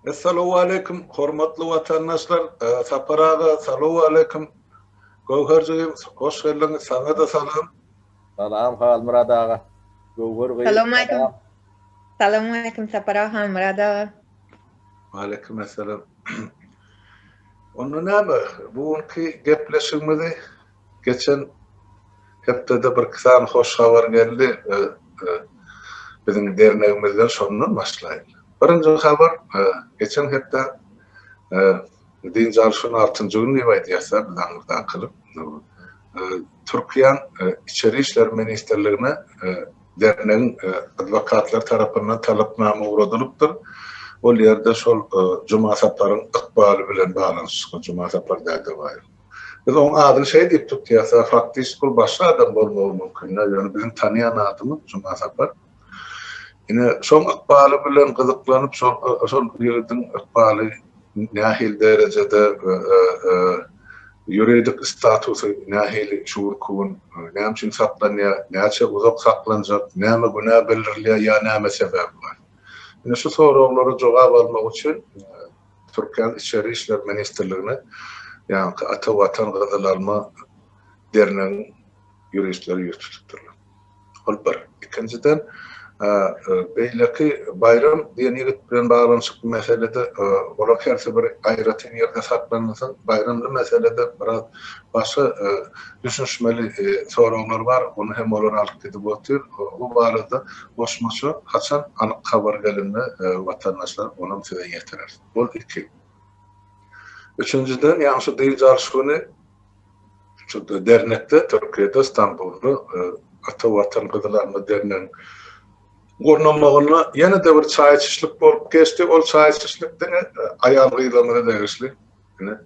Assalamu alaikum, hormatly vatandaşlar. Saparaga, salamu alaikum. Gowherjigim, hoş geldiniz. Sana da salam. Salam hal Murad ağa. Gowher gey. Assalamualaikum. Assalamualaikum Saparahan Murada. Aleyküm assalam. Onu näme? Bugünkü gepleşigimizi geçen hepde bir kısan hoş haber geldi. Bizim dernegimizden şondan başlayalım. Birinci haber, geçen hepde din jarşynyň 6-njy güni ýa-da bizden kılıp Türkiýanyň içeri işler ministrligine derneğin advokatlar tarapyndan talepname uğradylypdyr. Ol ýerde şol Juma saparyň ykbaly bilen balanşyk Juma sapar däde bar. Biz oň adyny şey diýip tutýarsa faktyk bul başga adam bolmagy mümkin. Ýani bizim tanıyan adymy Juma sapar. Ine şol ykbaly bilen gyzyklanyp şol ýerden ykbaly nähil derejede yuridik statusy nähili şuurkun, näme üçin saklanýar, näçe uzak saklanjak, näme günä belirlýär ýa näme sebäp bar. Ine şu soraglary jogap almak üçin Türkiýanyň içeri işler ministrligine ýa-ni ata watan gyzylarma derneğin ýuristleri ýurtupdyrlar. Ol bir. Ikinciden beýleki bayram diýen ýigit bilen baglanyşyk meselede olar herse bir aýratyn ýerde saklansa bayramly meselede biraz başga düşünmeli soraglar bar. Onu hem olar alyp gidip otur. Bu barada boşmaşy haçan anyk habar gelende watandaşlar onu size ýetirer. Bu iki. Üçüncüden ýa-ni şu dil jarşygyny şu dernekde Türkiýede İstanbulda ata watan gyzylarma derneğin gornamagyna ýene de bir çaý içişlik bolup geçdi. Ol çaý içişlikden aýal gydamada degişli. Ine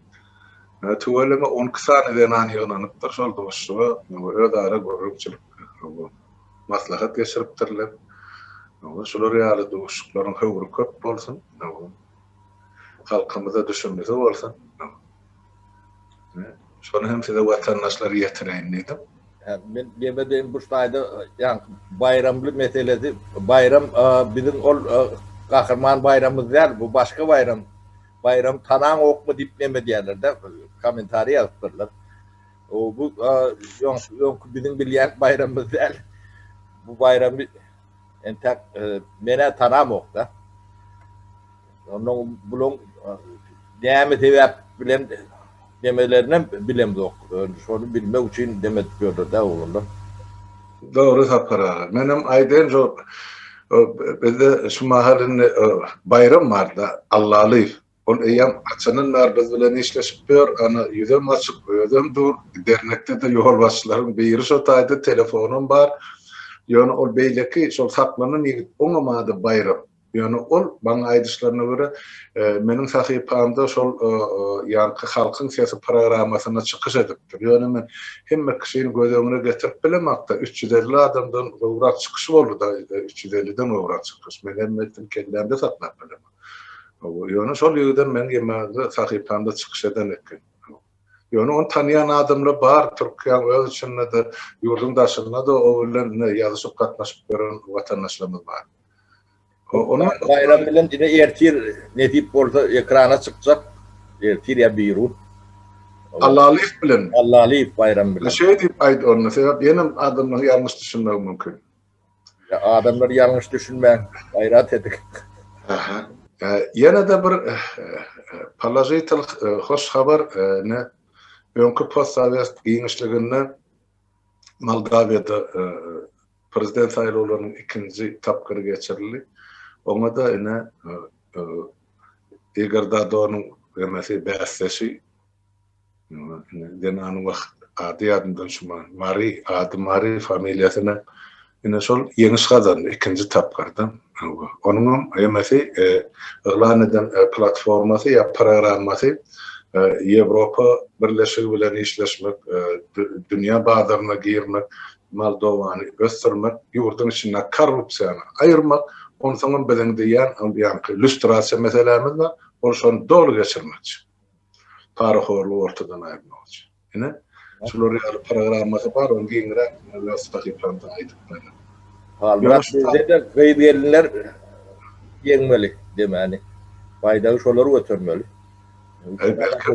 tuweleme 10 sanyeden ýananypdyr şol doşsuga ödara görükçilik maslahat geçiripdirler. Şolar ýaly doşuklaryň höwri köp bolsun. Halkymyza düşünmesi bolsun. Şonu hem size watandaşlar ýetireýin diýdim. Ben demeden bu şaýda ýa bayramly meselesi bayram bizim ol kahraman bayramımız der bu başka bayram. Bayram tanan okma dip neme diýerler-de komentary ýazypdyrlar. O bu ýok bizim bilýän bayramymız der. Bu bayram entek mene tanam okda. Onun bulun näme sebäp bilen demelerine bilem yok. Şonu bilmek üçin demet görürler oğlum. Doğru sapara. Menim aýdyn jo bizde şu mahallyň bayram barda Allaly. Ol eýam açanyň bar biz bilen işleşip ber, ana ýüzem açyk, ýüzem dur. Dernekde de ýol başçylaryň biri şu taýda telefonum bar. Ýöne ol beýleki şol saklanan ýigit oňamady bayram. Ýöne ol baňa aýdyşlaryna görä meniň sahypamda şol ýanky halkyň siýasy programasyna çykyş edipdir. Ýöne men hemme kişiň gözüňe getirip bilemekde 350 adamdan gowrak çykyş boldy da 350den gowrak çykyş. Men hemmetin kellemde saklap bilemem. Ýöne şol ýerden men ýemelde sahypamda çykyş eden eken. Ýöne onu tanıyan adamlar bar, Türkiýanyň öz içinde de ýurdun daşynda da o bilen ýazyşyp gatnaşyp beren watandaşlarymyz bar. Ona bayram bilen ine ertir ne dip bolsa ekrana çykjak. Ertir ya biru. Allaly bilen. Allaly bayram bilen. Şey diýip aýdy onu, sebäp ýene adamlar ýalňyş düşünmek mümkin. Ya adamlar ýalňyş düşünmän, gaýrat edik. Aha. Ýene de bir palajital hoş habar ne öňkü post-sowet giňişliginde Moldawiýada prezident saýlawlarynyň ikinji tapgyry geçirildi. Oňa da ine Igor Dodonyň emesi bäsleşi denany wagt ady adyndan şuman Mari familiýasyna ine şol ýeňiş gazandy ikinji tapgyrda. Onuň emesi ýylan eden platformasy ýa programmasy Ýewropa birleşigi bilen işleşmek, dünýä bazaryna girmek, Moldowany göstermek, ýurdun içinde korrupsiýany aýyrmak, onu soňra bilen diýen ýa-ni lüstrasiýa meselemiz bar, ol şonu dolu geçirmek. Tarihorly ortadan aýyrmak üçin. Ine şular ýaly programmasy bar, onu giňirek sahypamda aýdyp. Halbuki bizde de gaýdylar ýeňmeli demeli. Faydalı şoları götürmeli. Belki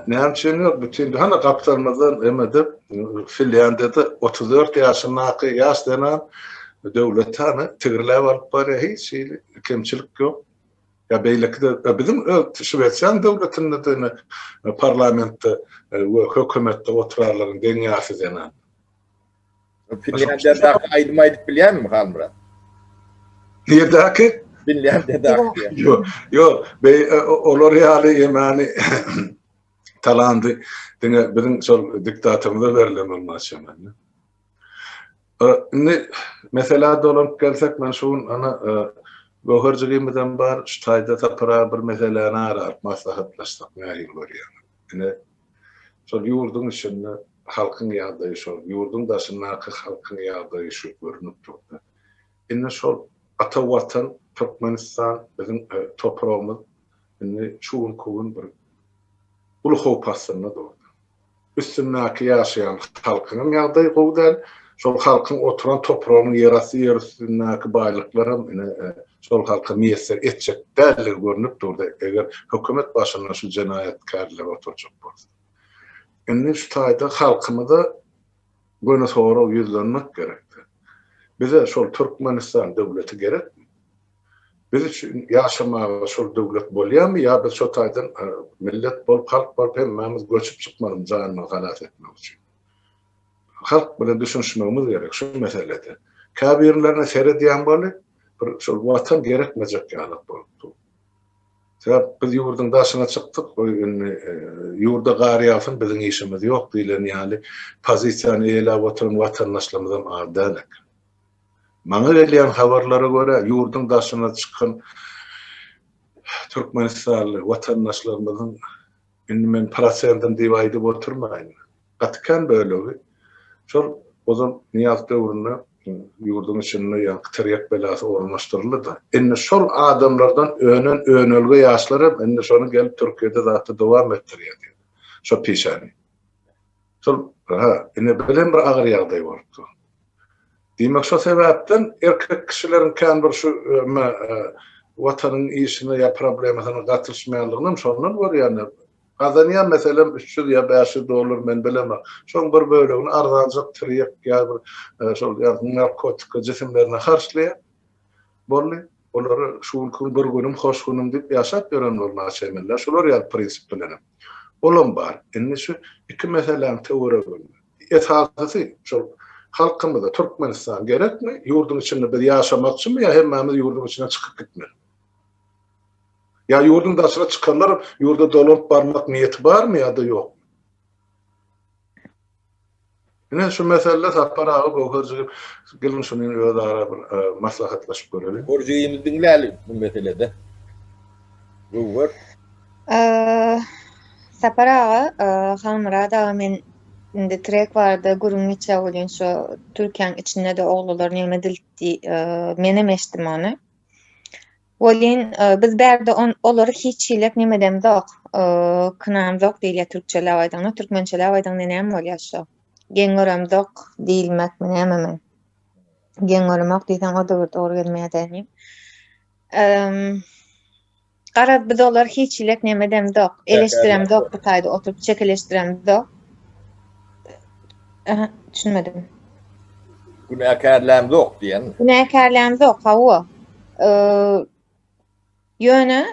ne yapacağını bütün hani kapitalımızdan emedip Finlandiya'da 34 yaşındaki yaş denen devlet hani tigirler var para hiç kemçilik yok. Ya belki de bizim Şveçyan devletinde de parlamentte ve hükümette oturarların dünyası denen. Finlandiya'da aydımaydık biliyor musun Halmurat? Niye'deki? Finlandiya'da. Yok. Olur yani yani talandı. Bizim sol diktatörümüze verilen olmaz yani. Mesela dolanıp gelsek ben şuun ana Gohurculuğumdan bar ştayda tapara bir meseleni arar maslahatlaştık nähil görýän. Ine şol yurdun içinde halkın ýagdaýy şol yurdun daşyndaky halkın ýagdaýy şu görünüp durdy. Ine şol ata watan Türkmenistan bizim toprağımız ine şuun kugun bir ulu hopasyna durdy. Üstündäki ýaşaýan halkynyň ýagdaýy gowdal şol halkyň oturan toprağynyň ýerasy ýerüstündäki baýlyklarym ine şol halka miýesser etjek däli görünüp durdy. Eger hökümet başyndan şu jenaýetkarlar oturjak bolsa. Indi şu taýda halkymyza göne sonra ýüzlenmek gerekdir. Bize şol Türkmenistan döwleti gerekmi? Biz üçin ýaşamaga şol döwlet bolýarmy ýa biz şu taýdan millet bolup halk bolup hemmemiz göçüp çykmaryň janyny galat etmek üçin. Halk bilen düşünüşmemiz gerek şu meselede. Kabirlerine seyredýän boly şol watan gerekmejek ýalyk bolupdy. Sebäp biz ýurdun daşyna çykdyk, ýurda garyýafyn biziň işimiz ýok diýilen ýaly pozisiýany elap oturan watandaşlarymyzdan adanak. Maňa gelýän habarlara görä ýurdun daşyna çykan Türkmenistanly watandaşlarymyzyň indi men prosentin diýip aýdyp oturmaýyn. Gatkan bölegi şol ozan Niyaz döwründe yurdun içinde ýa-da belasy ornaşdyryldy. Indi şol adamlardan önelge ýaşlary indi şonu gelip Türkiýede zatda dowam etdirýär. Şo pişani. Şol indi bilen bir agyr ýagdaý bolupdy. Diýmek şo sebäpden erkek kişileriň kän bir şu watanyň işine ýa problemasyna gatnaşmaýanlygyny şondan görýär. Kazanýan meselem 300 ýa 500 dolar men bilemem. Şoň bir bölegini arzanjak tirýek ýa bir şol narkotik jisimlerine harçlaýar. Bolly, olary şu bir günüm hoş günüm diýip ýaşap ýören bolmagy emeller. Şolar ýa prinsip bilen. Olam bar. Indi şu iki meselem töwere boldy. Esasy şol halkymyza Türkmenistan gerekmi? Ýurdun içinde bir ýaşamakçymy ýa hemmemiz ýurdun içine çykyp gitmeli? Ya yurdun daşına çıkanlar yurda dolanıp barmak niyeti var mı ya da yok? Yine şu mesele saparağı gohurcu gelin şunun öyle ara maslahatlaşıp görelim. Gorjuyumuz dinläli bu meselede. Gohur. Saparağı Halmurada men indi trek vardı gurun içe bolýan şu Türkiýanyň içinde de oğlular näme dildi menem eşdim onu. Bolin biz berde olary hiç hilep nemedem dok. Kınam dok diýilýär türkçe lawaýdan, türkmençe lawaýdan näme bolýar şo. Geňörem dok diýilmek näme men. Geňörmek diýsen o da dogry gelmeýär. Garap biz olary hiç hilep nemedem dok. Eleştirem dok bu taýda oturup çekeleşdirem dok. Düşünmedim. Günäkärlem dok diýen. Günäkärlem dok, hawa. Ýöne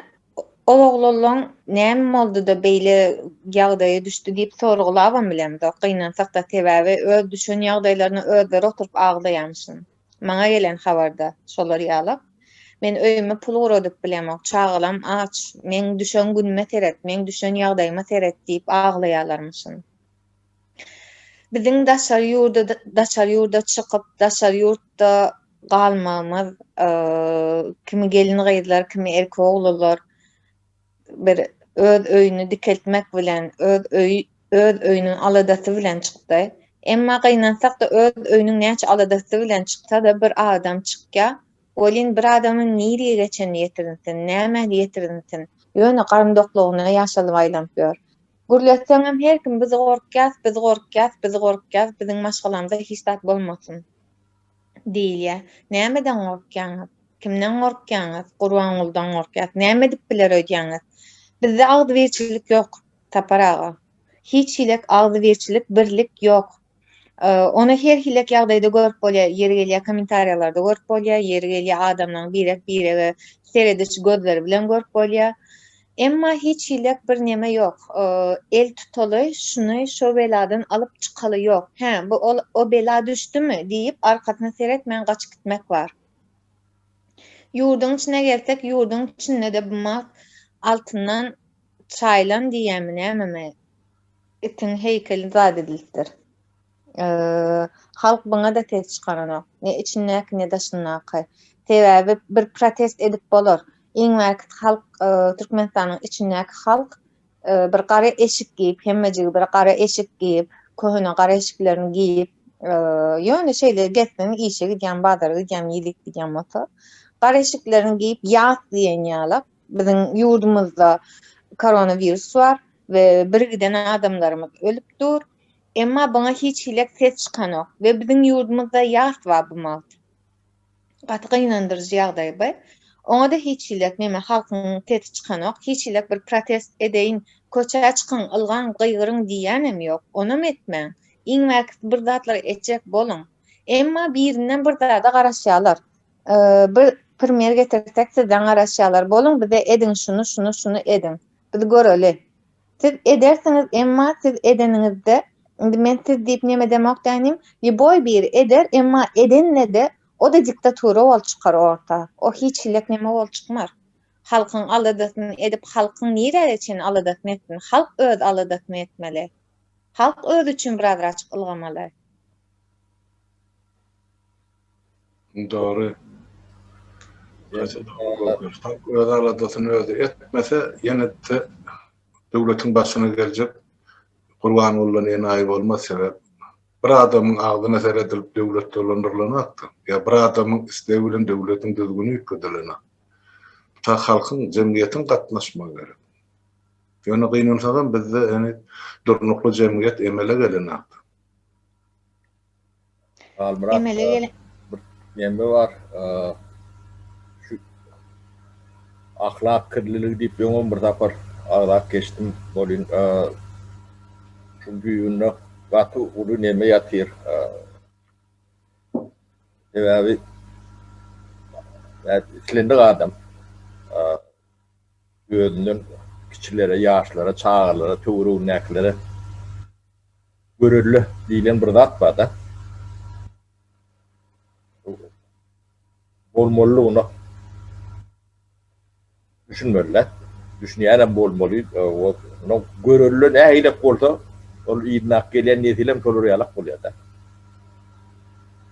oğlullaň näme boldy da beýle ýagdaýa düşdi diýip sorgulabam bilem de gynansak da sebäbi öz düşen ýagdaýlaryny özleri oturup aglaýanmyşyn. Maňa gelen habarda şolar ýalyp men öýüme pul guradyp bilemok, çağılam aç, men düşen günüme teret, men düşen ýagdaýyma teret diýip aglaýarlarmyşyn. Biziň daşar ýurda çykyp, daşar ýurtda galmamyz, kimi gelin gaýdylar, kimi erkek oglanlar bir öz öýüni dikeltmek bilen, öz öýüniň aladasy bilen çykdy. Emma gynansak da öz öýüniň näçe aladasy bilen çyksa da bir adam çykýa, olin bir adamyň nirige geçeni ýetirinsin, näme ýetirinsin. Ýöne garmdoklugyna ýaşalyp aýlanýar. Gürletseňem her kim bizi gorkýas, biziň maşgalamyzda hiç zat bolmasyn diýilýär. Nämeden gorkýan? Kimden gorkýaňyz? Gurbangulydan gorkýas. Näme edip biler öýdýäňiz? Bizde agdyberçilik ýok, Tapar aga. Hiç hilek agdyberçilik, birlik ýok. Onu her hilek ýagdaýda görüp bolýar, ýeri gelýär kommentariýalarda görüp bolýar, ýeri gelýär adamlaryň birege serediş gözleri bilen görüp bolýar. Emma hiç hilek bir neme ýok. El tutaly, şuny şo beladan alyp çykaly ýok. Bu o bela düşdümi diýip arkasyna seretmän gaçyp gitmek bar. Ýurdun içine gelsek, ýurdun içinde de bu mat altından çaýlan diýämi näme itin heykeli zat edilipdir. Halk buna da tez çıkaranok. Ne içinnek ne daşınnaky. Sebäbi bir protest edip bolar. Iň wagt halk Türkmenistanyň içinnek halk bir gara eşik giyip, hemmejigi bir gara eşik giyip, köhüne gara eşiklerini giyip, ýöne şeýle getmemi işe gidýän, bazara gidýän, ýelik gidýän bolsa, gara eşiklerini giyip ýat diýen ýalyp, biziň ýurdumyzda koronavirus bar we bir giden adamlarymyz ölüpdir. Emma bana hiç hilek ses çıkanok ve bizim yurdumuzda ýat var bu mal. Gatyga inandyrjy ýagdaý bu. Ona da hiç hilek näme halkyň ses çıkanok, hiç hilek bir protest edeýin, köçe çykyň, ylgan gyýgyryň diýenem ýok. Onam etmeň. Iň wagt bir zatlar etjek bolun. Emma birinden bir zada garaşýarlar. Bir premier getirsek sizden garaşýarlar bolun, bize edin şunu edin. Biz göreli. Siz edersiniz, emma siz edeninizde men siz diýip näme demek dänim? Ýa-boy bir eder, emma edenle de o da diktatura bol çykar orta. O hiç hilek näme bol çykmar. Halkyň aladasyny edip halkyň nire için aladasyny etsin? Halk öz aladasyny etmeli. Halk öz üçin biraz açyk ılgamaly. Doğru. Halk öz aladasyny özü etmese ýene de döwletiň başyna geljek Gurbanullaň enaýy bolma sebäp bir adamyň agdyna seredilip döwlet dolandyrylanypdy. Ya bir adamyň isteği bilen döwletiň düzgünü ýükedilenä. Ta halkyň, jemgyýetiň gatnaşmagy gerek. Ýöne gynansadan bizde ýani durnukly jemgyýet emele gelenäpdi. Emele gelen. Näme bar? Şu ahlak kirliligi diýip ýöňem bir tapar agdak geçtim bolyn. Şu büyüğünü gatı ulu neme yatyr. Sebäbi islendik adam. Gözünden kiçilere, ýaşlara, çağırlara, töwrüň näklere görürlü diýilen bir zat bar da. Bolmalylygyny düşünmeliler. Düşünýärem bolmaly. O görürlü nähile bolsa ol ýynak gelen netilem tolerýarlyk bolýar da.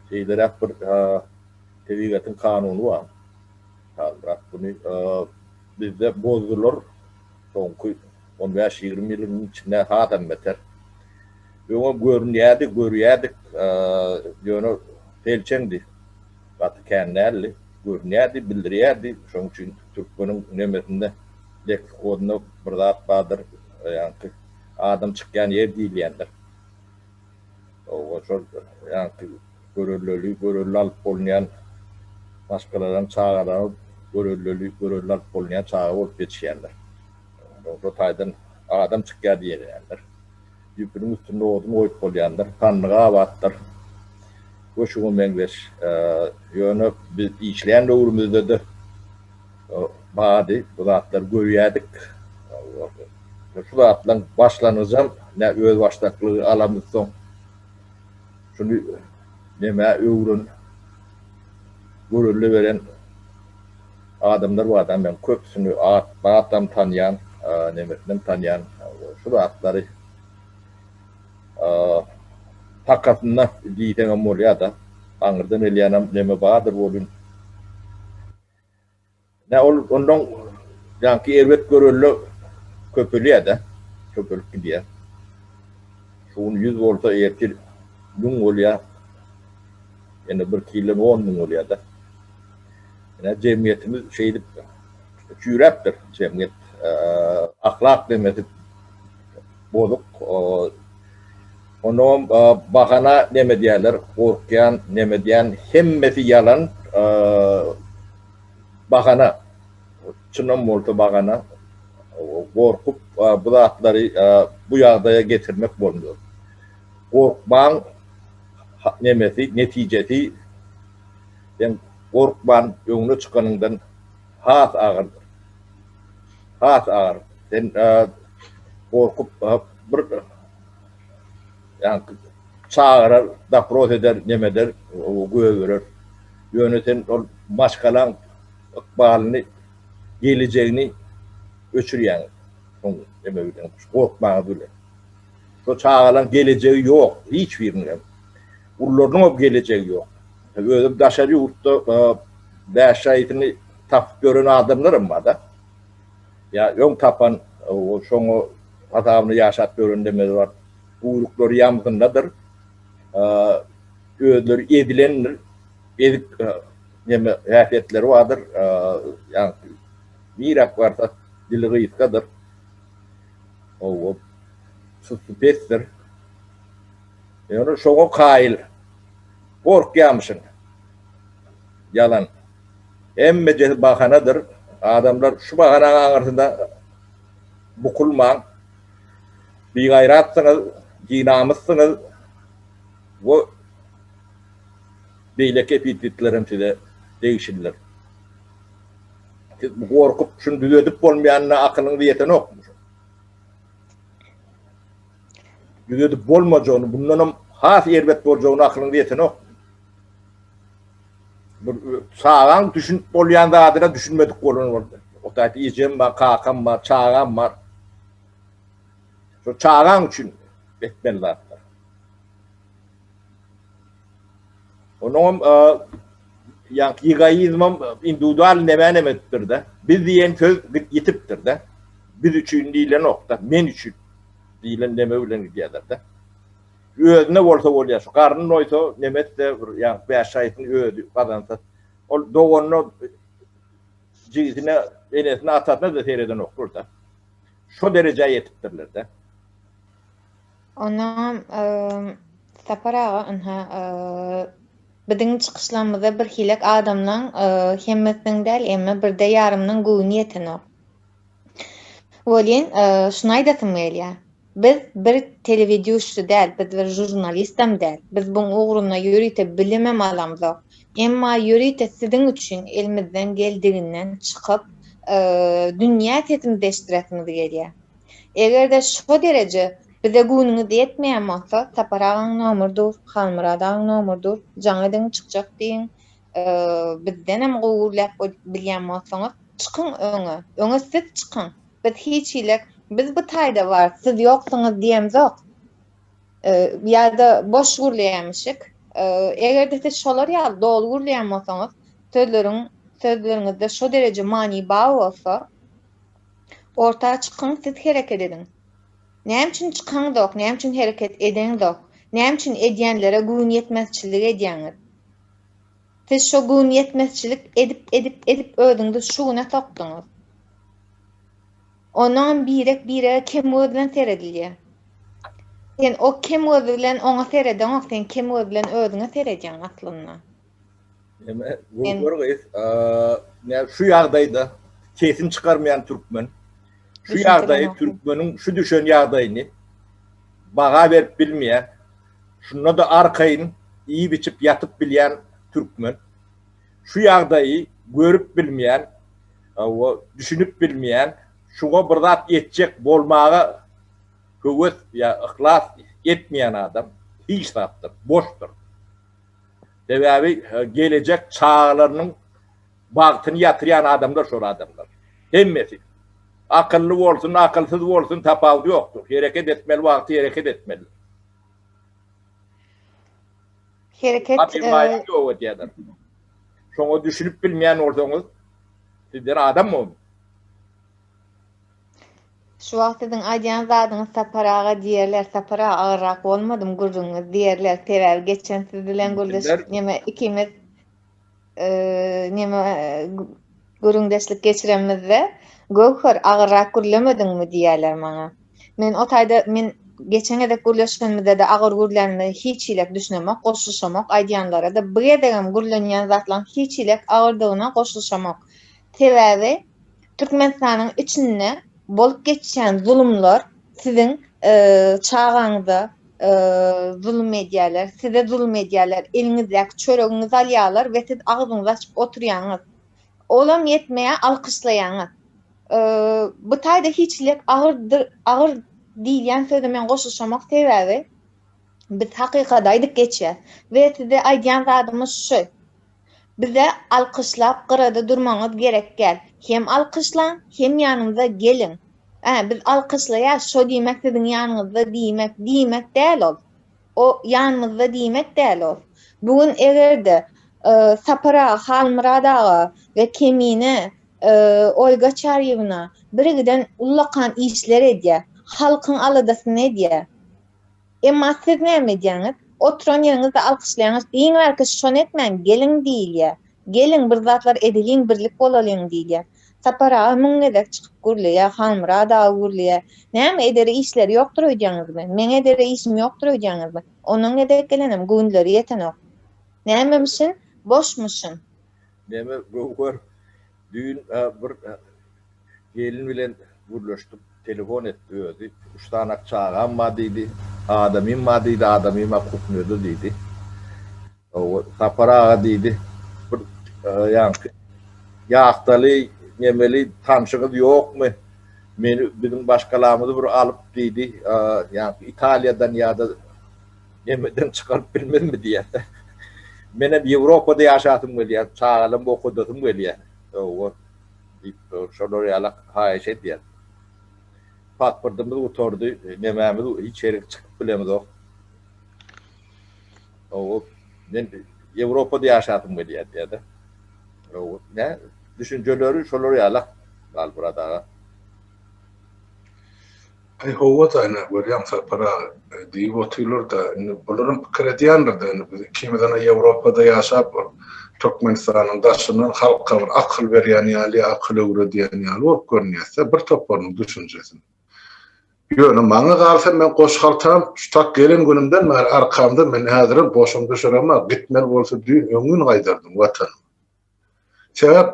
Şeýlere bir tebigatyň kanuny bar. Halbuki bunu bizde bozdular. Soňky 15-20 ýylyň içinde hatam beter. Ýöne görýärdik, ýöne telçeňdi. Gaty känärli görünýärdi, bildirýärdi. Şoň üçin türkmeniň nemesinde lek koduny bir zat bardyr, ýani adam çykýan ýer diýilýändir. O şol ýani görürlü alyp bolýan başgalardan çağıran görürlü alyp bolýan çağı bolup geçýärler. O taýdan adam çykýar diýerler. Ýüpüniň üstünde odun oýup bolýandyr, kanlyga batdyr. Goşuğun meňbeş, ýöne biz işleýän döwrümizde de bady, bu zatlar görýärdik. Şu zatlaryň başlanajam, ne öz başlaklygy alamyz soň. Şunu näme öwrün görürlü beren adamlar bu adam ben köpsünü adam tanıyan, nemesinden tanıyan şu zatlary takatına diýen bolýar da, aňyrdan elýänam näme bardyr bolun. Ne ondan ýa-ki erbet görürlü köpelýär da, köpelip gidýär. Şuň 100 bolsa ertir gün bolýar. Ýene 1 kilo 10 gün bolýar da. Ýene jemgyýetimiz şeýdip çüýräpdir, jemgyýet ahlak demeti bozuk. Onu bahana neme diýerler, gorkyan neme diýen hemmesi yalan, bakana, çınam oldu bakana, korkup bu zatları bu yağdaya getirmek bulunuyor. Korkman nemesi, neticesi, yani korkman önüne çıkanından has ağırdır. Has ağır. Sen korkup bir yani çağırır, dapros eder, nemeder, göğürür. Yöneten o başkalan ıkbalını, geleceğini öçürüyen. Korkmağı böyle. O çağıran geleceği yok. Hiçbirinin. Ullarının o geleceği yok. Öyle daşarı yurtta şahitini tap gören adamlarım var da. Ya yon tapan o şonu hatamını yaşat görün demedi var. Buyrukları yamgındadır. Ödler edilenir. Edik yeme hafiyetleri vardır. Yani mirak varsa dili gıyıskadır. O süsüpestir. Yani şonu kail. Korkuyamışsın. Yalan. Emme bahanadır. Adamlar şu bahananın arasında bukulman, bir gayratsınız, cinamışsınız, bu beyleke pititlerim size değişirler. Siz bu korkup şunu düzedip olmayanına akılınızı yeten okmuş. Düzedip olmayacağını, bunların has yerbet olacağını akılınızı yeten okmuş. Sağan düşün olyan da adına düşünmedik olun orada. O tayti yiyeceğim var, kalkam var, çağıran var. Şu çağıran için etmeli zaten. Onun yani egoizmim individual nemenemektir de. Biz diyen söz yitiptir de. Biz için değil nokta, men için değil neme öyle gidiyorlar da. Özüne olsa oluyor. Karnın oysa nemet de yani beş şahitin ödü kazansa. O doğunun cinsine, enesine atatına da seyreden okur da. Şu dereceye yetiptirler de. Ona saparağa bizim çıkışlarımızda bir hilek adamdan hemmetinden değil ama bir de yarımdan güğünü yeten o. Olin şunay da tımıyla. Biz bir televizyoncu değil, biz bir jurnalistim değil. Biz bunun uğruna yürüyte bilimem alamda. Ama yürüyte sizin için elimizden geldiğinden çıkıp dünya tetimleştiretimiz geliyor. Eğer de şu derece bize gününü de yetmeyen olsa, taparağın nomurdur, halmıradağın nomurdur, canlıdan çıkacak deyin, bizden hem uğurlap bilyen olsanız, çıkın öňe. Öňe siz çıkın. Biz hiç ilek, biz bu tayda var, siz yoksunuz diyemiz yok. Ya da boş gurlayamışık. Eğer de siz şolar ya dolu gurlayan olsanız, sözlerinizde şu derece mani bağ olsa, ortaya çıkın, siz hareket edin. Näme üçin çıkan dok, näme üçin hareket eden dok, näme üçin edýänlere güň yetmezçilik edýäňiz. Siz şu güň yetmezçilik edip ödüňizi şuna tokduňyz. Onan bire kim bilen seredilýär. Sen o kim bilen oňa sereden, sen kim bilen ödüňe seredýän aslynda. Yani şu yağdayda kesin çıkarmayan Türkmen, şu yağdayı Türkmen'in şu düşen yağdayını bağa verip bilmeyen, şuna da arkayın iyi biçip yatıp bilen Türkmen, şu yağdayı görüp bilmeyen, düşünüp bilmeyen, şuna bir zat yetecek bolmağı kuvvet ya ihlas etmeyen adam hiç zattır, boştur. Sebebi gelecek çağlarının baktını yatıran adamlar şu adamlar. Hemmesi. Akıllı olsun, akılsız olsun tafavut yoktur. Hareket etmeli, vakti hareket etmeli. Hareket yok diyorlar. Şunu düşünüp bilmeyen olsanız sizler adam mı? şu wagtyň aýdýan zadyňyz saparaga diýerler, sapara agyrrak bolmadym gurrunňyz diýerler. Sebäbi geçen siz bilen gurleşip näme ikimiz näme gurrundeşlik geçiremizde Göwher agyrrak gurlemediňmi diýerler maňa. Men o taýda men geçen edek gurleşgenimizde de agyr gurlanmy hiç ilek düşünemek, goşulşamak aýdýanlara da bir edegem gurlanýan zatlaryň hiç ilek agyrdygyna goşulşamak. Sebäbi Türkmenistanyň içinde bolup geçen zulümler sizin çağaňyzda zulüm edýärler, size zulüm edýärler, elinizdäki çöregiňizi alýarlar we siz agzyňyzy açyp oturýaňyz. Olam yetmeýe alkışlaýaňyz. Bu taýda hiçlik agyr diýilýän sözü men goşuşamak sebäbi biz hakykatdaýdyk geçe we size aýdýan zadymyz şu. Bize alkışlap gyrada durmaňyz gerek gel. Hem alkışlan, hem yanımıza gelin. Biz alkışlaýar, şo diýmek sizin ýanyňyzda diýmek däl ol. O ýanymyzda diýmek däl ol. Bugün egerde Sapara, Halmyradaga we Kemine, Olga Çarýewiňa birigiden ullakan işler edýär. Halkyň aladasyny edýär. Emma siz näme edýäňiz? Oturan ýeriňizde alkışlaýaňyz, diýiňler ki şonu etmän, gelin diýilýär. Gelin bir zatlar ediliň, birlik bolalyň diýilýär. Sapara müňedek çykyp gürleýär, Halmyrada gürleýär. Näme ederi işleri ýokdur öýdýäňizmi? Men ederi işim ýokdur öýdýäňizmi? Onuň edek gelenim günleri ýetenok. Nämemişin? Boşmuşun. Näme gör düýün bir gelin bilen gürleşdik. Telefon etdi öýdi. Uştanak çağan ma diýdi. Adamym ma diýdi, adamyma kuknödü diýdi. O Sapara diýdi. Bir ýanky ýaqtaly nemeli tanşygy ýokmy? Meni bizim başgalarymyzy bir alyp diýdi. Ýanky Italiýadan ýa-da nemeden çykaryp bilmezmi diýär. Men hep Ýewropada ýaşadym gelýär, çağalym okudym gelýär. O şolary ýalak haýyş edýär. Pasportymyz oturdy, nemämiz hiç ýere çykyp bilemizok. O men Ýewropada ýaşadym gelýär diýdi. O ne düşünceleri şolary ýalak gal burada. Ay howat ayna görýän Sapara diýip oturlar da bolaryň pikir edýändir da kimden Ýewropada ýaşap Türkmenistanyň daşynyň halka bir akyl berýän ýaly, akyl öwredýän ýaly bolup görnýärse bir toparyň düşünjesini. Ýöne maňa galsa men goşgaltam, şutak gelen günümden men arkamda men häzir boşum düşüremem, gitmer bolsa düýün öňüň gaýdardym watan. Sebäp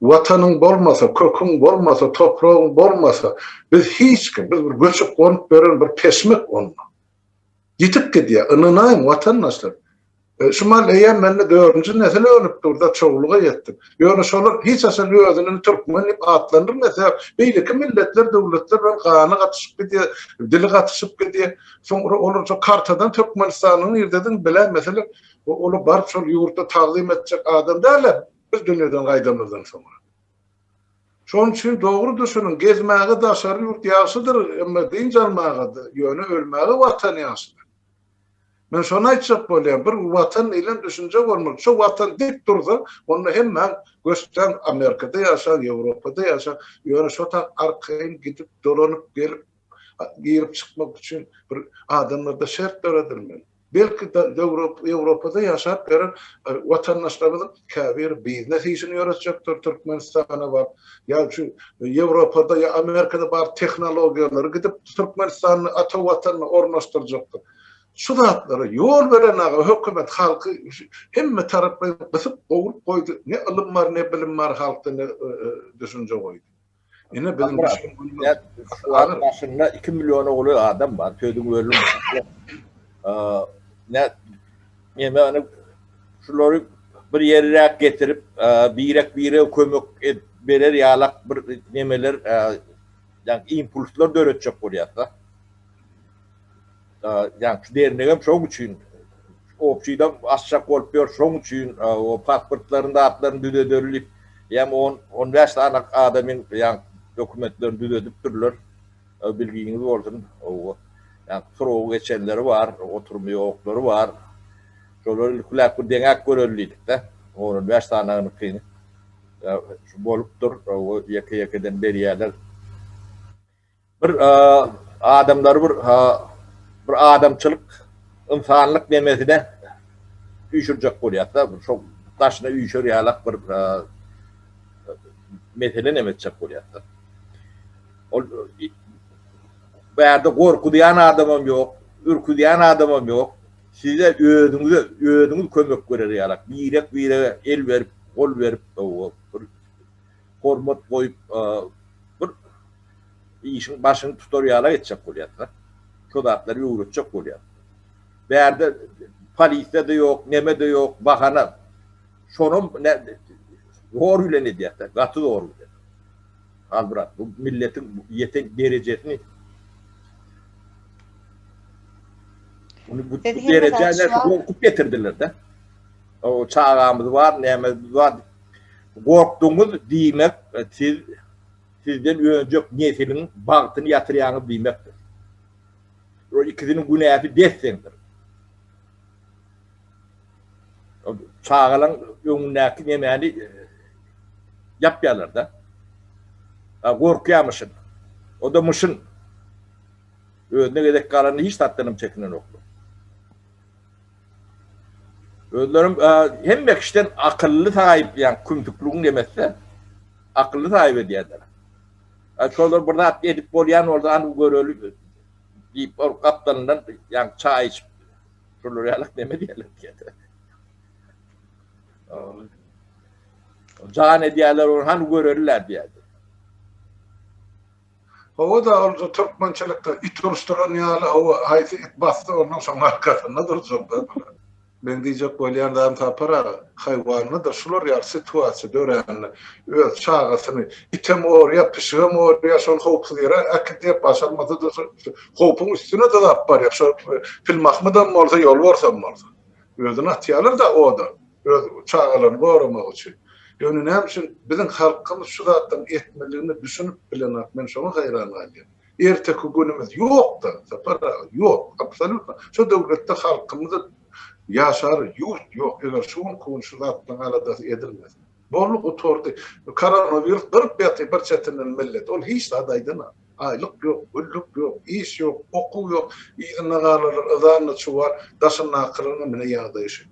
watanyň bolmasa, köküň bolmasa, topragyň bolmasa, biz hiç kim, biz bir göçüp gonyp beren bir peşmek olma. Ýitip gidýär, ynanaýyn watandaşlar. Şumal eýen mende 4-nji nesil ölüp durda çoğuluğa ýetdim. Ýöne şolar hiç asan özüni türkmen diýip atlandyr mesela. Beýleki milletler, döwletler bilen gany gatyşyp gidýär, dili gatyşyp gidýär. Soňra olar şu kartadan Türkmenistanyň ýerdeden bilen mesela olar barp şol ýurtda tagzim etjek adam däler. Biz dünýeden gaýdamyzdan soňra. Şoň üçin dogry düşünün, gezmäge daşary ýurt ýaşydyr, emma diň jalmagy, ýöne ölmäge watan ýaşydyr. Men şonu aýtjak bolýar, bir watan ile düşünje bolmaly. Şu watan dik dursa, onu hemmen göçden Amerikada ýaşar, Ýewropada ýaşar, ýöne şota arkaýyn gidip dolanyp gelip girip çykmak üçin bir adamlarda şert öredirmen. Belki Ýewropada ýaşap beren watandaşlarymyzyň käbir biznes işini ýöretjekdir Türkmenistana bar. Ya şu Ýewropada ya Amerikada bar tehnologiýalary gidip Türkmenistanyň ata watanyny ornaşdyrjakdyr. Şu zatlara ýol beren hökümet halky hemme tarapy gysyp goýup goýdy. Ne ilim bar, ne bilim bar halkda ne düşünje goýdy. Ene bizim şu an başynda 2 milyon oğlu adam bar. Tödüň ölüm. Ne şolary bir ýerlere getirip bire kömek berer ýalak bir nemeler ýani impulslar döretjek bolýar. Yani şu dernegem şoň üçin opçyda aşağı bolup ber şoň üçin o pasportlarynda atlaryny düdedilip hem 15 tane adamyň ýani dokumentlerini düdedip durlar. Bilgiňiz bolsun. O yani soraw geçenleri var, oturma ýoklary var. Şolary kulak deňek göreldik de. 15 tane kyny şu bolup dur, o ýeke-ýekeden berýärler. Bir adamlar bir adamçylyk, insanlyk demesine üýşürjek bolýar da, şo taşyna üýşür ýalak bir mesele nemetjek bolýar da. Ol bärde gorkudiýan adamam ýok, ürküdiýan adamam ýok. Size özüňiz kömek görer ýalak. Bire el berip, gol berip, hormat koyup bir işin başını tutoriala geçecek bolýar. Şu zatları öwretjek bolýar. Berde polise de yok, neme de yok, bahana. Şonun ne doğru bilen ediyatlar, katı doğru bilen. Halbuki bu milletin yetek derecesini bu dereceler korkup getirdiler de. O çağımız var, neyimiz var. Korktuğumuz demek, sizden önce neslinin bağıtını yatıryanı demektir. O ikisinin günahı dessendir. Çağılan önündeki yemeğini yapıyorlar da. Korkuyamışsın. O da mışın. Ne kadar kalanı hiç tatlınım çekinen oklu. Özlerim hem bekişten akıllı sahip yani kümtüklüğün demezse akıllı sahip ediyorlar. Şolar burada edip bolyan orada anı görölü deyip kaptanından yani çay içip şoları yalak deme diyorlar ki. Can ediyorlar onu hani görölüler diyorlar. O da orada Türkmençilikte it oluşturan yağla o hayti it bastı ondan sonra arkasında duracak da. Ben diyecek bolýandan tapara hayvanı da şular ýar situasiýa dörenli öz çağasını item oraya pişigem oraya şol howpsuz ýere akdep başalmasa da howpun üstüne de dap bar ýa şol film mahmudan bolsa ýol borsam bolsa özüne atýarlar da o da öz çağalaryny goramak üçin ýöne näme üçin biziň halkymyz şu zatdan etmeliligini düşünüp bilen men şoňa haýran bolýar. Erteki günümüz ýok da tapara ýok absolutna şu döwletde halkymyzy yaşar yok eğer şun konuşulatdan alada edilmez. Borluk otordu. Koronavirüs bir çetinin millet. Ol hiç adaydına. Aylık yok, güllük yok, iş yok, okul yok. İzine ağlarlar, ızanlı çuvar, daşın akırını mine yağda işi.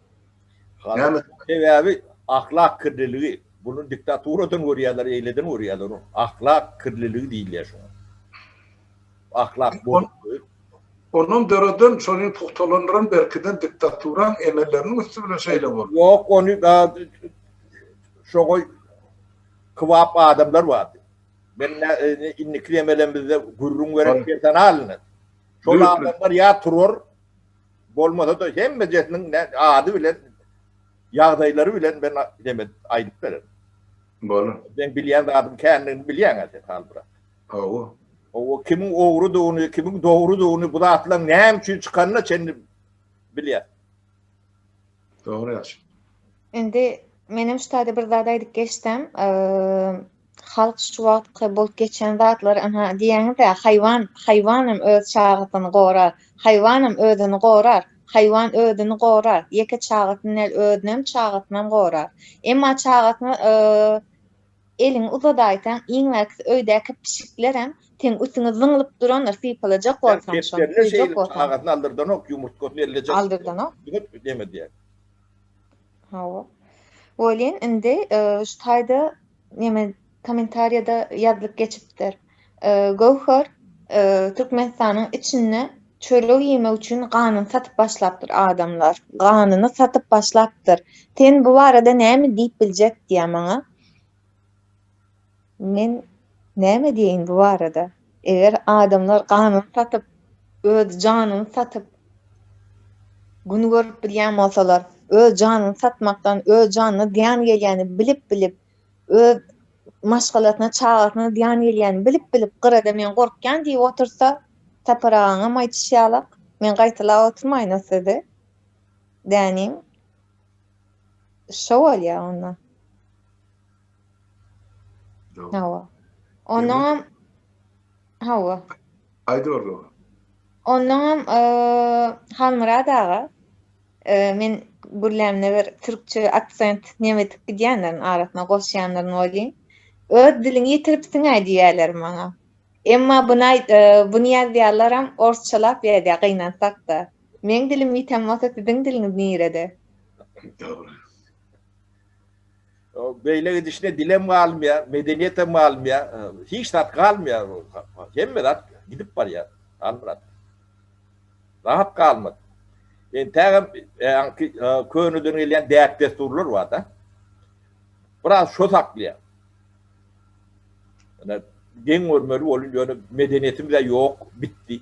Yani abi ahlak kirliliği. Bunun diktaturadan uğrayalar, eyleden uğrayalar. Ahlak kirliliği değil ya şu an. Ahlak bozukluğu. Onun döröden şonun puhtalandıran berkiden diktaturan emellerinin üstü bile şeyle var. Yok onu şoy kıvap adamlar vardı. Ben innikli emelemizde gurrun veren kesan haline. Şol adamlar ya turur bolmasa da hem mezetinin adı bilen yağdayları bilen ben demet aylık veririm. Böyle. Ben bilyen de adım kendini bilyen adet halbura. O. O kimin oğruduğunu, kimin doğruduğunu bu da atılan ne için çıkanını kendi biliyor. Doğru yaş. Indi menim şu taýda bir zat aýdyp geçsem, halk şu wagt bolup geçen zatlar ana diýende haywanam öz çağatyny gorar, haywanam özüni gorar, haywan özüni gorar, ýeke çağatyny özünem çağatynam gorar. Emma çağatyny elin uzadaýtan iňmäki öýdäki pişiklerem ten üstüne zıngılıp duranlar sıypalacak olsam şu an. Çağatını aldırdan ok, yumurtkosunu ellecek. Aldırdan ok. Demedi yani. Hava. Olin indi şu taýda neme komentariyada yazılıp geçipdir. Gowhar Türkmenistanyň içinde çölek ýemek üçin ganyn satyp başlapdyr adamlar. Ganyny satyp başlapdyr. Ten bu barada näme diýip biljek diýär maňa. Men näme diýin bu barada? Eger adamlar ganyny satyp, öz janyny satyp gün görüp bilýän bolsalar, öz janyny satmakdan öz janyny diýan gelýäni bilip öz maşgalatyna çağatyna diýan gelýäni bilip gyrada men gorkýan diýip otursa taparaňa maýtýalak. Men gaýtylap oturmaýyn osady. Dänim şol ýa onda. Hawa. Onam hawa. Haydi orada. Onam Halmurad ağa men gurlemne bir türkçe aksent nemetik diýenlerin arasynda goşýanlaryň bolýan. Öz dilini ýitiripsiň diýerler maňa. Emma bunu ýazýarlaram orsçalap ýa-da gynansak da. Men dilim ýitemmäse siziň diliniz nirede? Doğru. Beyle gidişine dilem kalmıyor, medeniyetem kalmıyor, hiç tat kalmıyor. Hemme tat gidip var ya, almırat. Rahat kalmadı. Yani tağım köyünü dönülen değerli desturlar var da. Biraz şu saklıyor. Yani gen görmeli bolun ýöne medeniyetimiz de ýok, bitdi.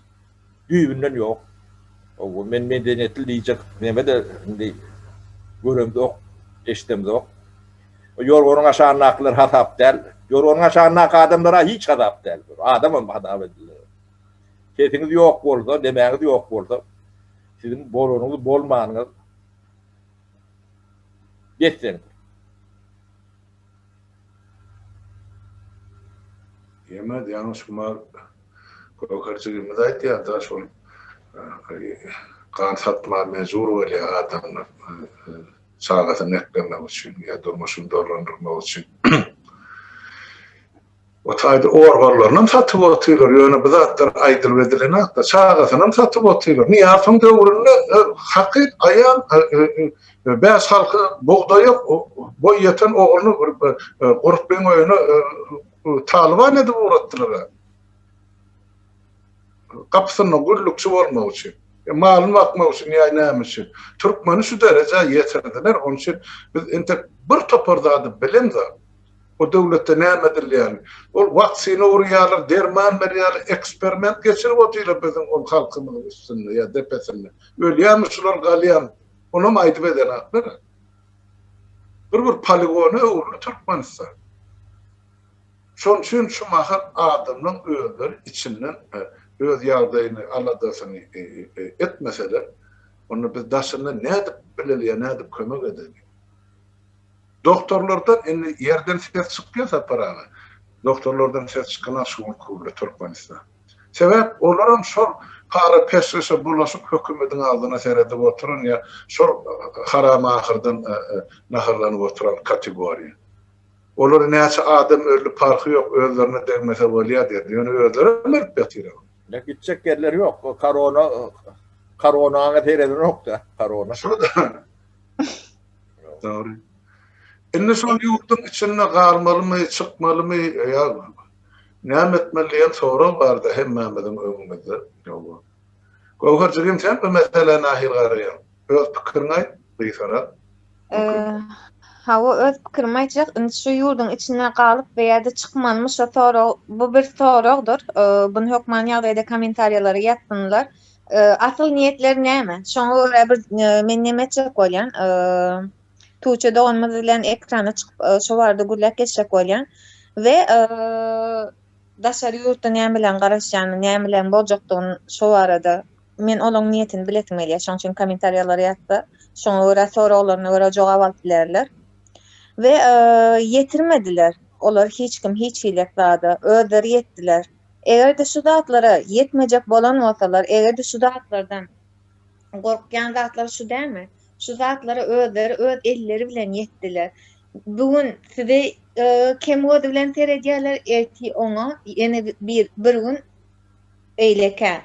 Düýbünden ýok. O men medeniyetli diýjek neme de indi göremde ok, eşitemde ok. O ýorgonuň aşaňdakylar hatap däl. Ýorgonuň aşaňdaky adamlara hiç hatap däl. Adamam hatap edildi. Keyfiniz ýok bolsa, demäňiz ýok bolsa, sizin bolunuňyz bolmagyňyz geçsen. Yemed yanlış mı? Kokarcığımız ayet ya da şol kan satma mecbur öyle adamlar sağlatın eklemek için ya durmuşun dolandırmak için. O tayda orvarlarını satıp atıyorlar. Yani bu zatlar aydıl edilen hatta sağlatını satıp atıyorlar. Niyafın dövründe hakik ayan beyaz halkı buğdayı boyatan oğlunu Grup Ben oyunu Taliban edip uğrattılar. Kapısının güllükçü olmak için, malum bakmak için, yani neymiş için. Türkmen'i şu derece yeterdiler. Onun için biz bir topardadı bilim de o devlette neymedir yani. O vaksini uğrayalar, derman veriyalar, eksperiment geçirip otuyorlar bizim o halkımızın üstünde ya depesinde. Öyle yamışlar galiyan. Onu mu aydıp eden hakları? Bir poligonu uğurlu Türkmenistan. Şoň üçin şu mahal adamyň öýler içinden öz ýagdaýyny aladasını etmeseler, onu biz daşyna nädip bileli, nädip kömek edeli. Doktorlardan indi ýerden ses çykýarsa paraga. Doktorlardan ses çykana şol kubra Türkmenistan. Sebäp olaram şol para pesrese bulaşyp hökümetiň aldyna seredip oturan ya şol haram ahyrdan naharlanyp oturan kategoriýa. Olar näçe adam ölü parky ýok, özlerine degmese bolýar diýdi. Ýöne özleri ölüp ýatyr. Ne gitjek yerler ýok. Korona tereden ýok da, korona. Doğru. Indi şol ýurtdyň içinde galmalymy, çykmalymy ýa näme etmeliýän sorag bardy hemmemiziň öňümizde. Gowharjygym sen bu mesele nahil garaýan. Öz pikiriň aýt, beýsara. Hawa öz pikirimi aýtjak, indi şu ýurduň içine galyp beýärde çykmanmy şu sorag, bu bir soragdyr. Bunu hökman ýagdaýda kommentariýalary ýatsynlar. Asıl niýetleri näme? Şoňa görä bir men näme etjek bolýan? Tuğçe'de olmaz bilen ekrana çıkıp şu vardı gurlak geçecek bolýan we daşary ýurtda näme bilen garaşýany, näme bilen boljakdygyny şu arada men olaň niýetini biletim elýär. Şoň üçin kommentariýalary ýatdy. Şoňa görä soraklaryna görä jogap alyp bilerler. Ve yetirmediler. Olar hiç kim hiç hilekdady. Özleri yetdiler. Eger de şu zatlara yetmejek bolan bolsalar, eger de şu zatlardan gorkýan zatlar şu dämi? Şu zatlara özleri öz elleri bilen yetdiler. Bugün size kim özi bilen teredýärler erti oňa ýene bir gün eýleke.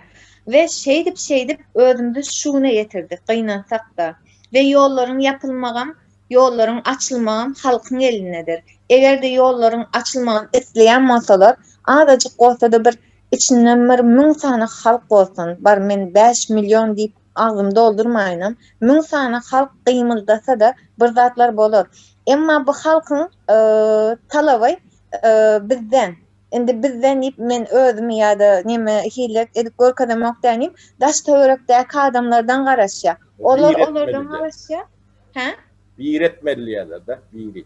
Ve şeydip özümüzü şuna yetirdik, gynansak da. Ve ýollaryň ýapylmagam, ýollaryň açylmagam halkyň elinedir. Eger de ýollaryň açylmagyny isleýän bolsalar, azajyk bolsa da bir içinden bir 1000 sany halk bolsun. Bar men 5 milyon diýip agzymda doldurmaýnam. 1000 sany halk gymyldasa da bir zatlar bolar. Emma bu halkyň talaby bizden. Indi bizden ip men özümi ýa-da näme hilek edip görkezemok dänim, daş töwerekdäki adamlardan garaşýa. Olardan garaşýa. Ha? Bir etmeliýärler da, biri.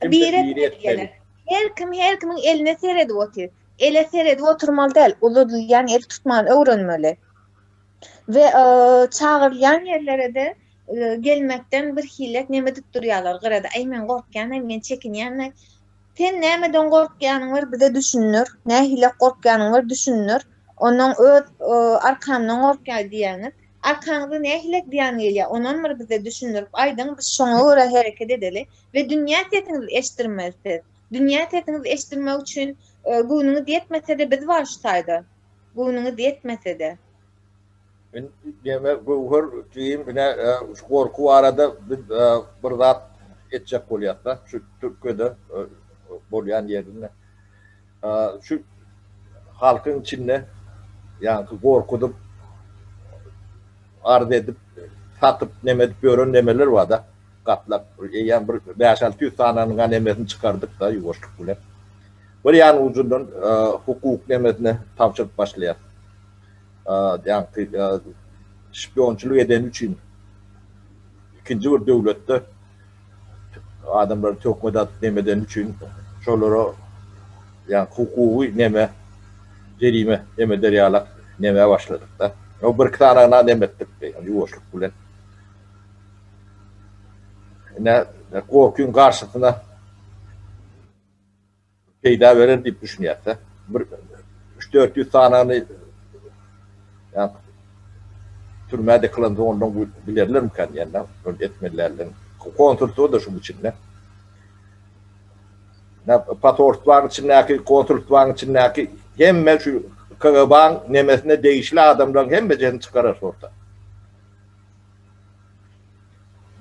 Bir etmeliýärler. Her kimiň eline seredip otur. Ele seredip oturmaly däl. Ulu ýani el tutmaly, öwrenmeli. Ve çağırýan ýerlere de gelmekden bir hilek näme dip durýarlar. Gyrada ay men gorkýan, ay men çekinýän. Sen nämeden gorkýanyň var bize düşünür. Nähile gorkýanyň var düşünür. Onuň öz arkamdan gorkýar diýenler. Arkaňyzda nähile diýen gelýär. Onuň bir bize düşünürip aýdyň biz şoňa görä hereket edeli we dünýä sesinizi eşitdirmelidir. Dünýä sesinizi eşitdirmek üçin güňüňiz ýetmese de biz başlaýdy. Güňüňiz ýetmese de. Ben deme bu şu korku arada bir zat etjek bolýar da, şu Türkiýede bolýan ýerinde. Şu halkyň içinde ýa-ni gorkudyp arz edip satyp näme edip ýören nemeler bar da, gatlap ýa bir 5-600 sananyň nemesini çykardyk da ýuwaşlyk bilen. Bir yan ucundan hukuk nemesine tavşırıp başlayan. Yani şpiyonçuluk eden üçün ikinci bir devlette adamları tökmedat demeden üçün şolara yani hukuki neme cerime neme deryalar nemeye başladık da. O bir kıtarana demettik yani yuvaşlık bilen. Ne korkun karşısına peyda verir deyip düşünüyor da. 300-400 taneni yani türmede kılındı ondan bilirler mi kan yani etmelilerden. Kontrolü da şu içinde. Ne patortvan içindeki kontroltvan içindeki hem şu KGB'nin nemesine değişli adamdan hem beceni çıkarır orta.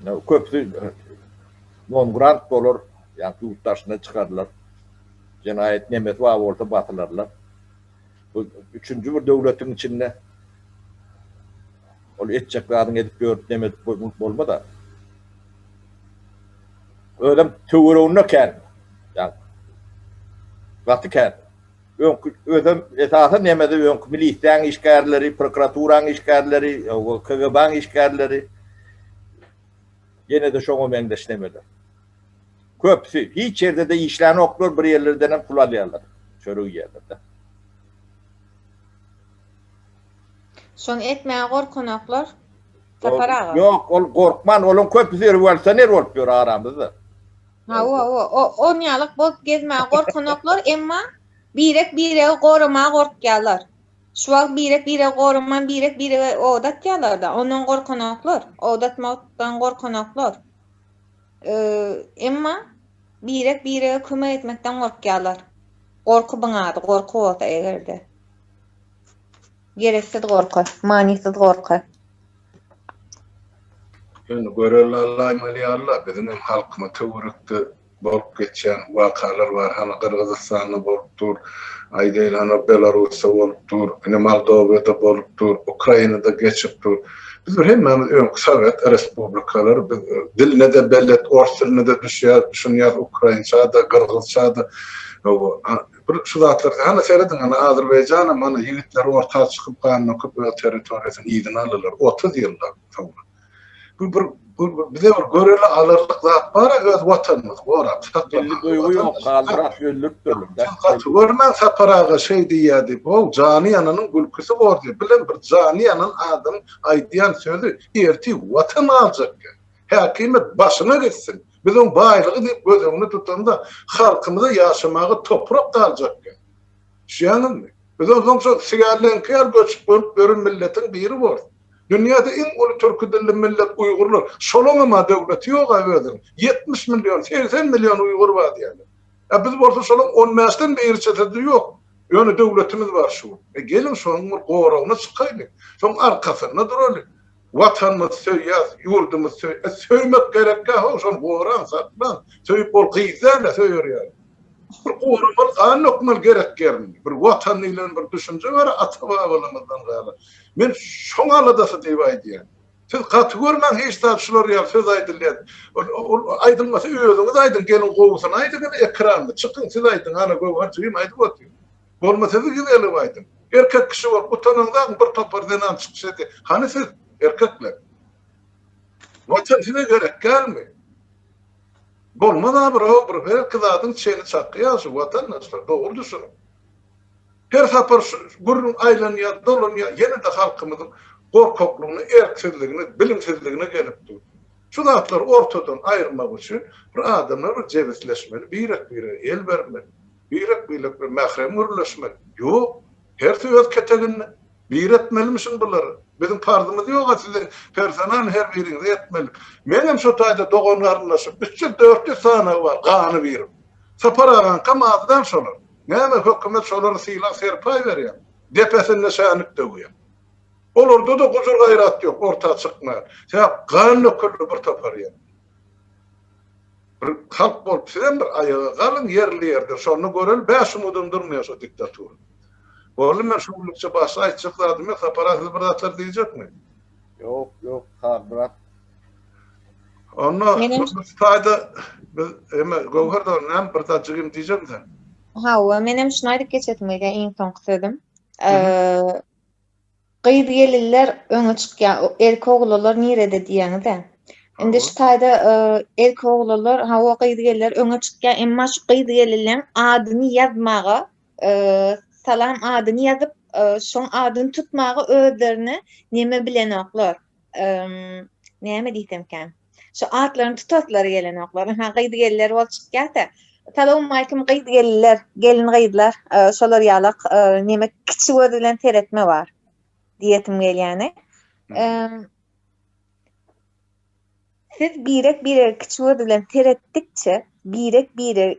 Ne köpsü non-grant olur yani yurttaşına çıkarırlar. Cinayet nemet var orta batırlarlar. Bu üçüncü bir devletin içinde ol etçeklerini edip görüp demet olma da öyle teoriyonken yani Vatikan ödem esasın nemede yok milisten işgärleri, prokuraturan işgärleri, KGB'nin işgärleri yine de şoňa meňdeşlemedi. Köpsü hiç yerde de işlerini oklar bir yerlerden hem pul alýarlar. Çörük yerlerde. Şonu etmeýän gorkanaklar taparaga. Yok, ol korkman, olun köpsü revolsioner bolup ýör aramyzda. Ha o ýalyk bolup gezmeýän gorkanaklar emma birek gorama gorkýarlar. Şu wagt birek goraman birek odat ýalar da. Ondan gorkanaklar, odat mawtdan gorkanaklar. Emma birek kömek etmekden gorkýarlar. Gorku baňady, gorku bota egerde. Gereksiz gorku, manisiz gorku. Yani göreli Allah bizim halkıma töwürükdi bolup geçen wakalar var. Hani Kırgızstan'da bolupdur, Aýdylan Belarus'ta bolupdur, Moldowa'da bolupdur, Ukraina'da geçipdir. Biz hemmemiz Sovet respublikalary diline de bellet, ors diline de düşünýär, Ukrainçada, Kırgızçada. Şu zatlar, hani seyredin, hani Azerbaycan'a mana yigitler ortağa çıkıp kanuna köp territoriýasyny ýygyna alırlar. 30 ýyllar sonra. Bize bir göreli alırlık zat var, öz vatanımız, orap. Belli duygu yok, kaldırak yöllük dörlükler. Görmen saparağı şey diýýärdi, o Caniyanyň gülküsü var diýip, bilen bir Caniyanyň adam aýdýan sözü, erti vatan aljak. Häkimet başyna geçsin. Bizim baýlygy diýip gözüňi tutanda halkymyza ýaşamagy toprak galjak. Şeýanyň bizim soňça sigarlenker göçüp görün milletin biri var. Dünyada en ulu Türk dilli millet Uygurlar. Şolama devleti yok avadın. 70 milyon, 80 milyon Uygur var yani. Biz bolsa şolum 10 mäsden beri çetedi yok. Yani devletimiz var şu. Gelin şoň goragyna çykaýlyk. Şoň arkasynda duralyk. Vatanymyz söýýär, ýurdumyz söýmek gerek ha, şoň goran satman. Söýüp bol gyýzan söýýär ýa. Bir goramal anokmal gerek germi. Bir watan bilen bir düşünje bar, ata-babalarymyzdan galy. Men şoňa da diýip aýdýan. Siz gaty görmän hiç tartışylar ýa söz aýdylýar. Aýdylmasa özüňiz aýdyn, gelin gowusyny aýdyn, ekranda çykyn, siz aýdyn, ana gowar çykyp aýdyp otyr. Bolmasa siz gelip aýdyn. Erkek kişi bol, utanandan bir topardan çykşady. Hani siz erkekler? Watan size gerek gelmi? Bolmada bir her kızadın çeni çakýar, şu vatandaşlar doğru düşünün. Her sapar gurrun aýlanýar, dolanýar, ýene de halkymyzyň gorkaklygyny, erksizligini, bilimsizligini gelip dur. Şu zatlar ortadan aýyrmak üçin bir adamlar jebisleşmeli, birek el bermeli, birek bir mahrem urlaşmaly. Ýok, her söýüz ketegini bir etmelimisin bunları. Bizim tarzımız yok, sizin personel her birinize etmeli. Menem şu taýda dogan garynlaşyp 300-400 sana var, gany birim. Saparagan kamazdan şolar. Näme hökümet şolary syla serpay berýär. Depesinde şanyp döwýär. Olarda da guzur gaýrat ýok, orta çykmaýar. Sen gany köpü bir taparýar. Bir halk bolup sen bir aýaga galyn yerli ýerde şonu görel, 5 umudum durmaýar şu diktatur. Oğlum ben şu bulukça başa açıkladım ya, saparatsız bir atlar diýjekmi? Yok, kaldırak. Onu, bu taýda, eme, Gowher'da näme bir taýjygym diýjekmi sen? Hawa menem şunu aýdyp geçetmeli iň soňky Gyýdy gelirler öňe çykýan erkek oglanlar nirede diýeni-de. Indi şu taýda erkek oglanlar hawa gyýdy gelirler öňe çykýan, emma şu gyýdy gelirler adyny ýazmaga, salam adyny ýazyp, şoň adyny tutmaga özlerini neme bilen oklar. Näme diýsemken? Şu atlaryny tutatlar gelen oklar. Ha gyýdy gelirler bol çykýar-da. Salam aýkym gyýdy gelirler, gelin gyýdylar, şolar ýalyk neme kiçi bilen teretme bar. Diyetim gelýäni. Siz birek kiçi bilen teretdikçe, birek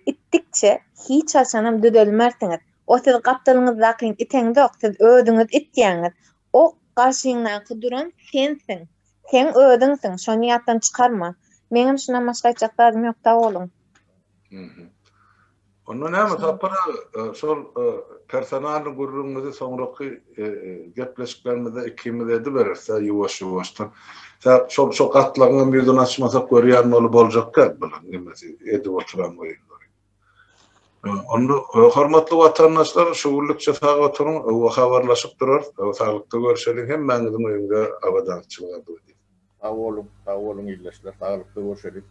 itdikçe hiç açanam düdelmersiňiz. O siz gapdalyňyzda iteňde siz ödüňiz itdiýäňiz. O garşyňdan duran sensiň. Sen ödüňsiň, şonu ýatdan çykarma. Meňim şundan başga aýtjak ýok da oğlum. Onu näme tapara şol personalny gurrunňyzy soňraky gepleşiklerimizde ikimiz edi bererse ýuwaş-ýuwaşdan. Şol gatlaryny birden açmasak görýän bolup boljak-da bilen nemesi edip oturan goýunlar. Onu hormatly watandaşlar şu gürlükçe sağa oturuň, o habarlaşyp durar, o saglyklykda görüşelim hem meňiziň öýünde abadançylyga diýip. Sağ olun illeşler, sağlıklı görüşelim.